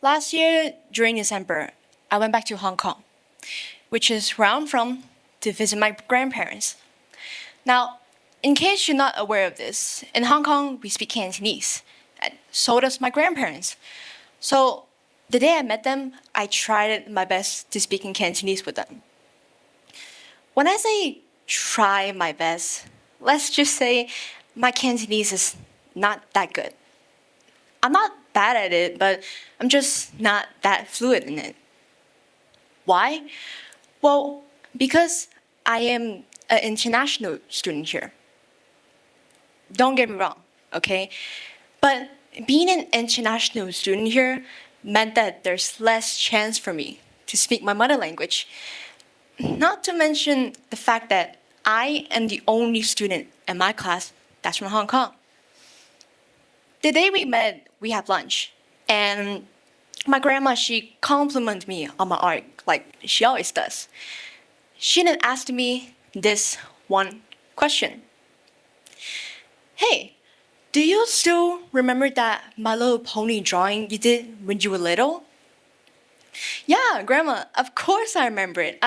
Last year, during December, I went back to Hong Kong, which is where I'm from, to visit my grandparents. Now, in case you're not aware of this, in Hong Kong, we speak Cantonese, and so does my grandparents. So, the day I met them, I tried my best to speak in Cantonese with them. When I say try my best, let's just say my Cantonese is not that good. I'm not bad at it, but I'm just not that fluid in it. Why? Well, because I am an international student here. Don't get me wrong, okay? But being an international student here meant that there's less chance for me to speak my mother language. Not to mention the fact that I am the only student in my class that's from Hong Kong. The day we met, we had lunch, and my grandma, she complimented me on my art like she always does. She then asked me this one question. Hey, do you still remember that My Little Pony drawing you did when you were little? Yeah, Grandma, of course I remember it.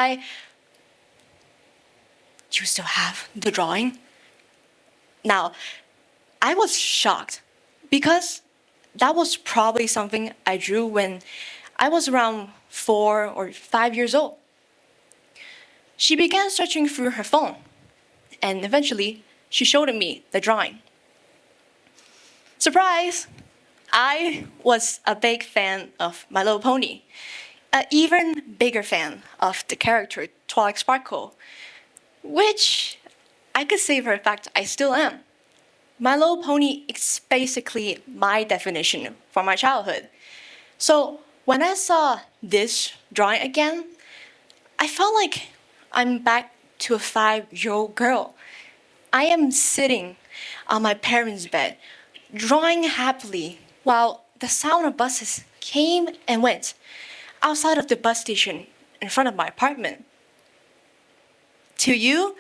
You still have the drawing? Now, I was shocked because that was probably something I drew when I was around 4 or 5 years old. She began searching through her phone, and eventually she showed me the drawing. Surprise! I was a big fan of My Little Pony, an even bigger fan of the character Twilight Sparkle, which I could say for a fact I still am. My Little Pony is basically my definition for my childhood. So when I saw this drawing again, I felt like I'm back to a 5-year-old girl. I am sitting on my parents' bed, drawing happily while the sound of buses came and went outside of the bus station in front of my apartment. To you,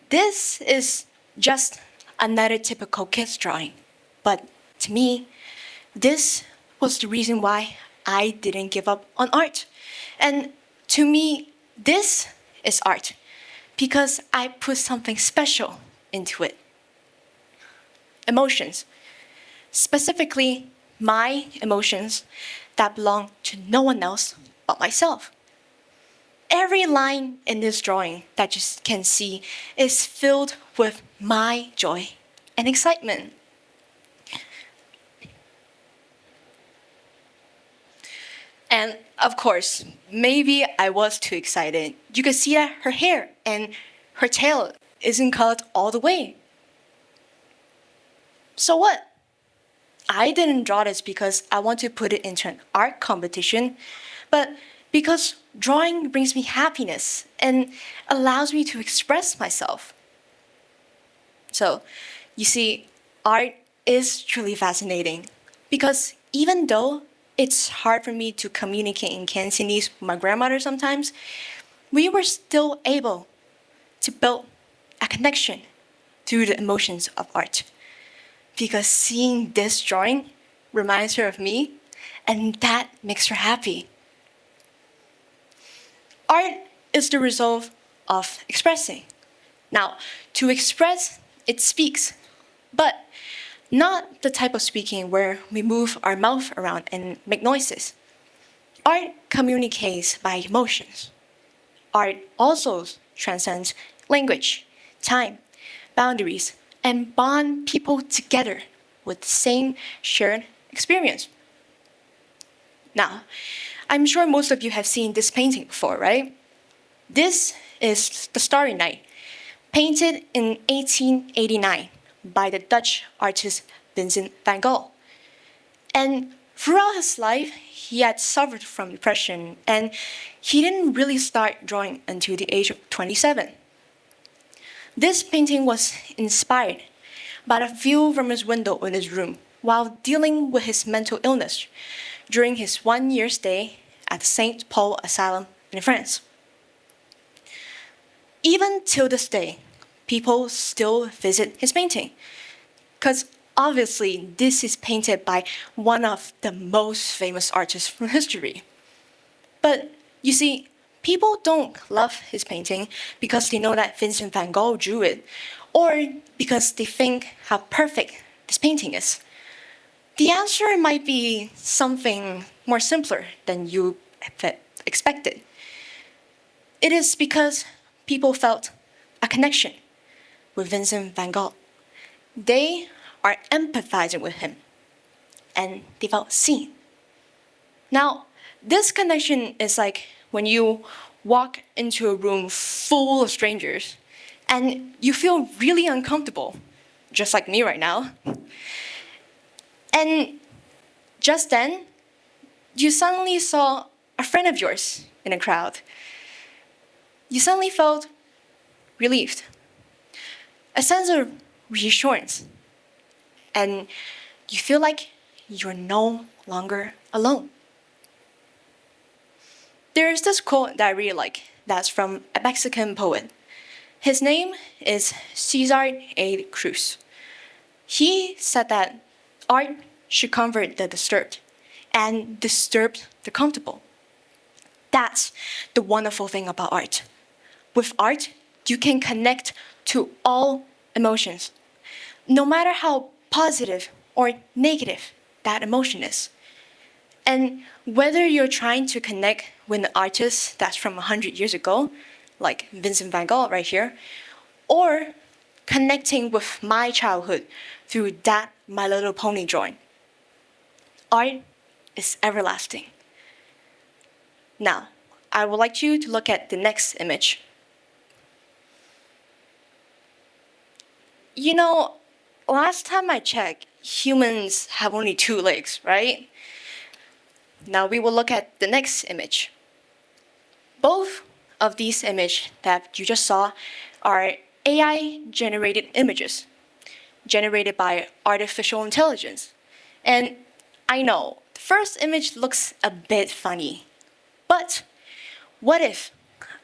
this is just another typical kid's drawing. But to me, this was the reason why I didn't give up on art. And to me, this is art because I put something special into it. Emotions. Specifically, my emotions that belong to no one else but myself. Every line in this drawing that you can see is filled with my joy and excitement. And of course, maybe I was too excited. You could see that her hair and her tail isn't colored all the way. So what? I didn't draw this because I want to put it into an art competition, but because drawing brings me happiness and allows me to express myself. So, you see, art is truly fascinating because even though it's hard for me to communicate in Cantonese with my grandmother sometimes, we were still able to build a connection through the emotions of art. Because seeing this drawing reminds her of me, and that makes her happy. Art is the result of expressing. Now, to express, it speaks, but not the type of speaking where we move our mouth around and make noises. Art communicates by emotions. Art also transcends language, time, boundaries, and bond people together with the same shared experience. Now, I'm sure most of you have seen this painting before, right? This is The Starry Night, painted in 1889 by the Dutch artist Vincent van Gogh. And throughout his life, he had suffered from depression, and he didn't really start drawing until the age of 27. This painting was inspired by the view from his window in his room while dealing with his mental illness during his 1-year stay at the St. Paul Asylum in France. Even till this day, people still visit his painting because obviously this is painted by one of the most famous artists from history. But you see, people don't love his painting because they know that Vincent van Gogh drew it, or because they think how perfect this painting is. The answer might be something more simpler than you expected. It is because people felt a connection with Vincent van Gogh. They are empathizing with him, and they felt seen. Now, this connection is like when you walk into a room full of strangers and you feel really uncomfortable, just like me right now. And just then, you suddenly saw a friend of yours in a crowd. You suddenly felt relieved, a sense of reassurance, and you feel like you're no longer alone. There's this quote that I really like that's from a Mexican poet. His name is Cesar A. Cruz. He said that art should comfort the disturbed and disturb the comfortable. That's the wonderful thing about art. With art, you can connect to all emotions, no matter how positive or negative that emotion is. And whether you're trying to connect with an artist that's from 100 years ago, like Vincent van Gogh right here, or connecting with my childhood through that My Little Pony drawing, art is everlasting. Now, I would like you to look at the next image. You know, last time I checked, humans have only 2 legs, right? Now we will look at the next image. Both of these images that you just saw are AI-generated images, generated by artificial intelligence. And I know, the first image looks a bit funny, but what if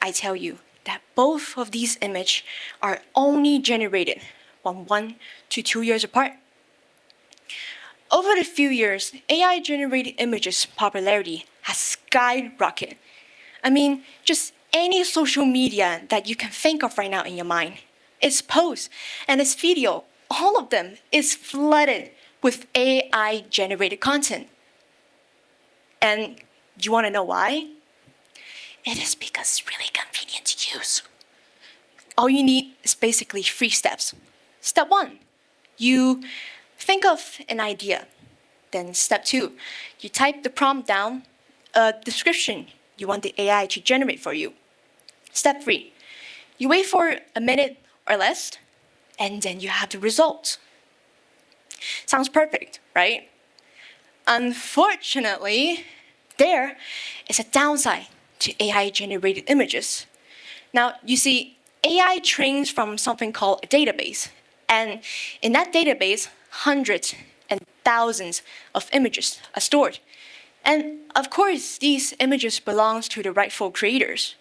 I tell you that both of these images are only generated from 1 to 2 years apart? Over the few years, AI-generated images' popularity has skyrocketed. I mean, just any social media that you can think of right now in your mind, its posts and its video, all of them is flooded with AI-generated content. And you want to know why? It is because it's really convenient to use. All you need is basically 3 steps. Step 1, you think of an idea. Then step 2, you type the prompt down, a description you want the AI to generate for you. Step 3, you wait for a minute or less, and then you have the result. Sounds perfect, right? Unfortunately, there is a downside to AI-generated images. Now, you see, AI trains from something called a database. And in that database, hundreds and thousands of images are stored. And of course, these images belong to the rightful creators.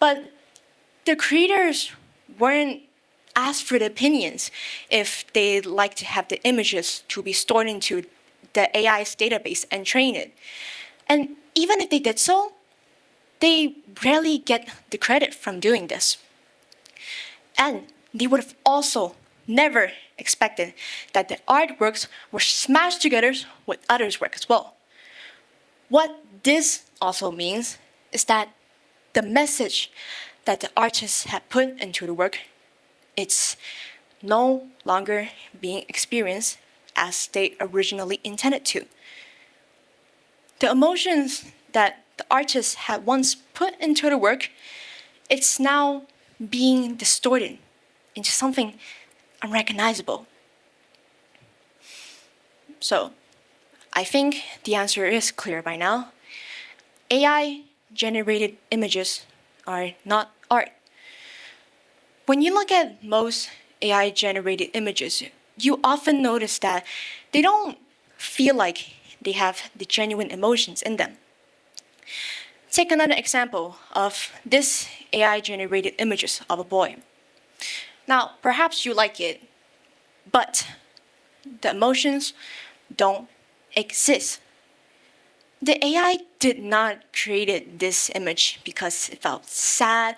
But the creators weren't asked for the opinions if they'd like to have the images to be stored into the AI's database and train it. And even if they did so, they rarely get the credit from doing this. And they would have also never expected that the artworks were smashed together with others' work as well. What this also means is that the message that the artists had put into the work, it's no longer being experienced as they originally intended to. The emotions that the artist had once put into the work, it's now being distorted into something unrecognizable. So, I think the answer is clear by now. AI-generated images are not art. When you look at most AI-generated images, you often notice that they don't feel like they have the genuine emotions in them. Take another example of this AI-generated images of a boy. Now, perhaps you like it, but the emotions don't exist. The AI did not create this image because it felt sad,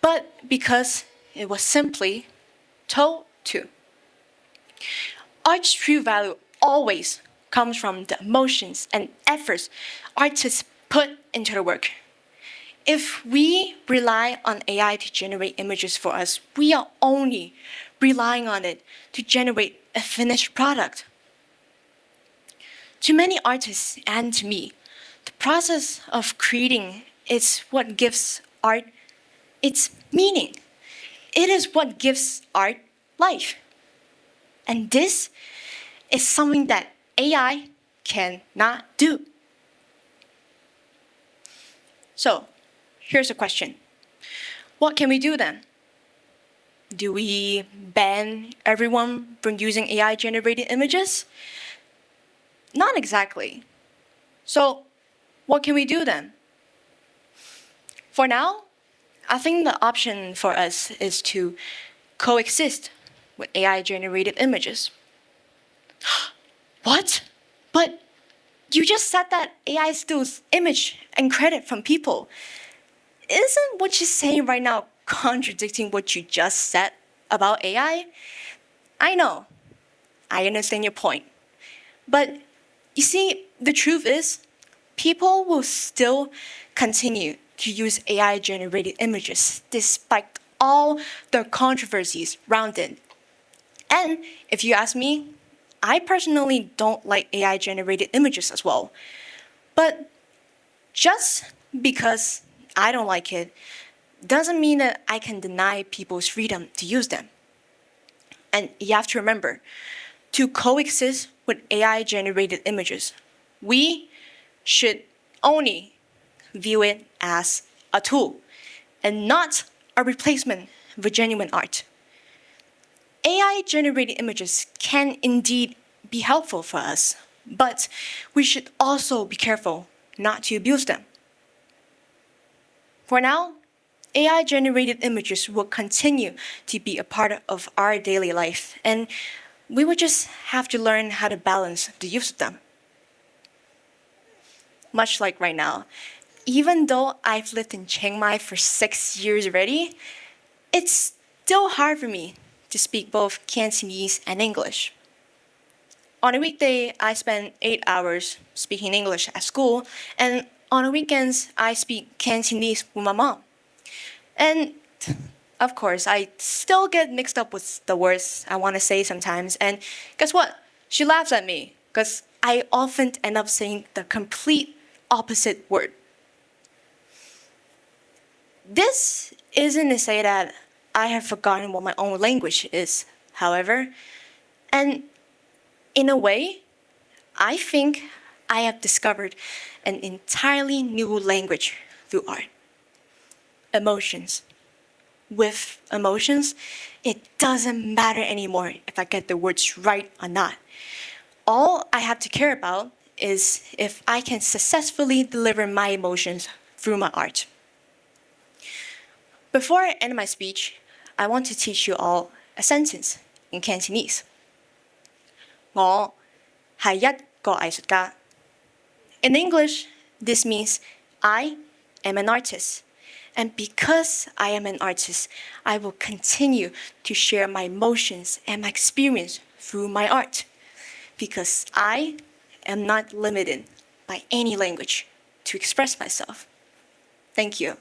but because it was simply told to. Art's true value always comes from the emotions and efforts artists put into the work. If we rely on AI to generate images for us, we are only relying on it to generate a finished product. To many artists and to me, the process of creating is what gives art its meaning. It is what gives art life. And this is something that AI cannot do. So, here's a question. What can we do then? Do we ban everyone from using AI-generated images? Not exactly. So, what can we do then? For now, I think the option for us is to coexist with AI-generated images. What? But you just said that AI steals image and credit from people. Isn't what you're saying right now contradicting what you just said about AI? I know. I understand your point. But you see, the truth is, people will still continue to use AI-generated images despite all the controversies around it. And if you ask me, I personally don't like AI-generated images as well. But just because I don't like it doesn't mean that I can deny people's freedom to use them. And you have to remember, to coexist with AI-generated images, we should only view it as a tool and not a replacement for genuine art. AI-generated images can indeed be helpful for us, but we should also be careful not to abuse them. For now, AI-generated images will continue to be a part of our daily life, and we will just have to learn how to balance the use of them. Much like right now, even though I've lived in Chiang Mai for 6 years already, it's still hard for me to speak both Cantonese and English. On a weekday, I spend 8 hours speaking English at school, and on the weekends, I speak Cantonese with my mom. And of course, I still get mixed up with the words I want to say sometimes, and guess what? She laughs at me, because I often end up saying the complete opposite word. This isn't to say that I have forgotten what my own language is, however, and in a way, I think I have discovered an entirely new language through art. Emotions. With emotions, it doesn't matter anymore if I get the words right or not. All I have to care about is if I can successfully deliver my emotions through my art. Before I end my speech, I want to teach you all a sentence in Cantonese. 我係一個藝術家. In English, this means I am an artist. And because I am an artist, I will continue to share my emotions and my experience through my art. Because I am not limited by any language to express myself. Thank you.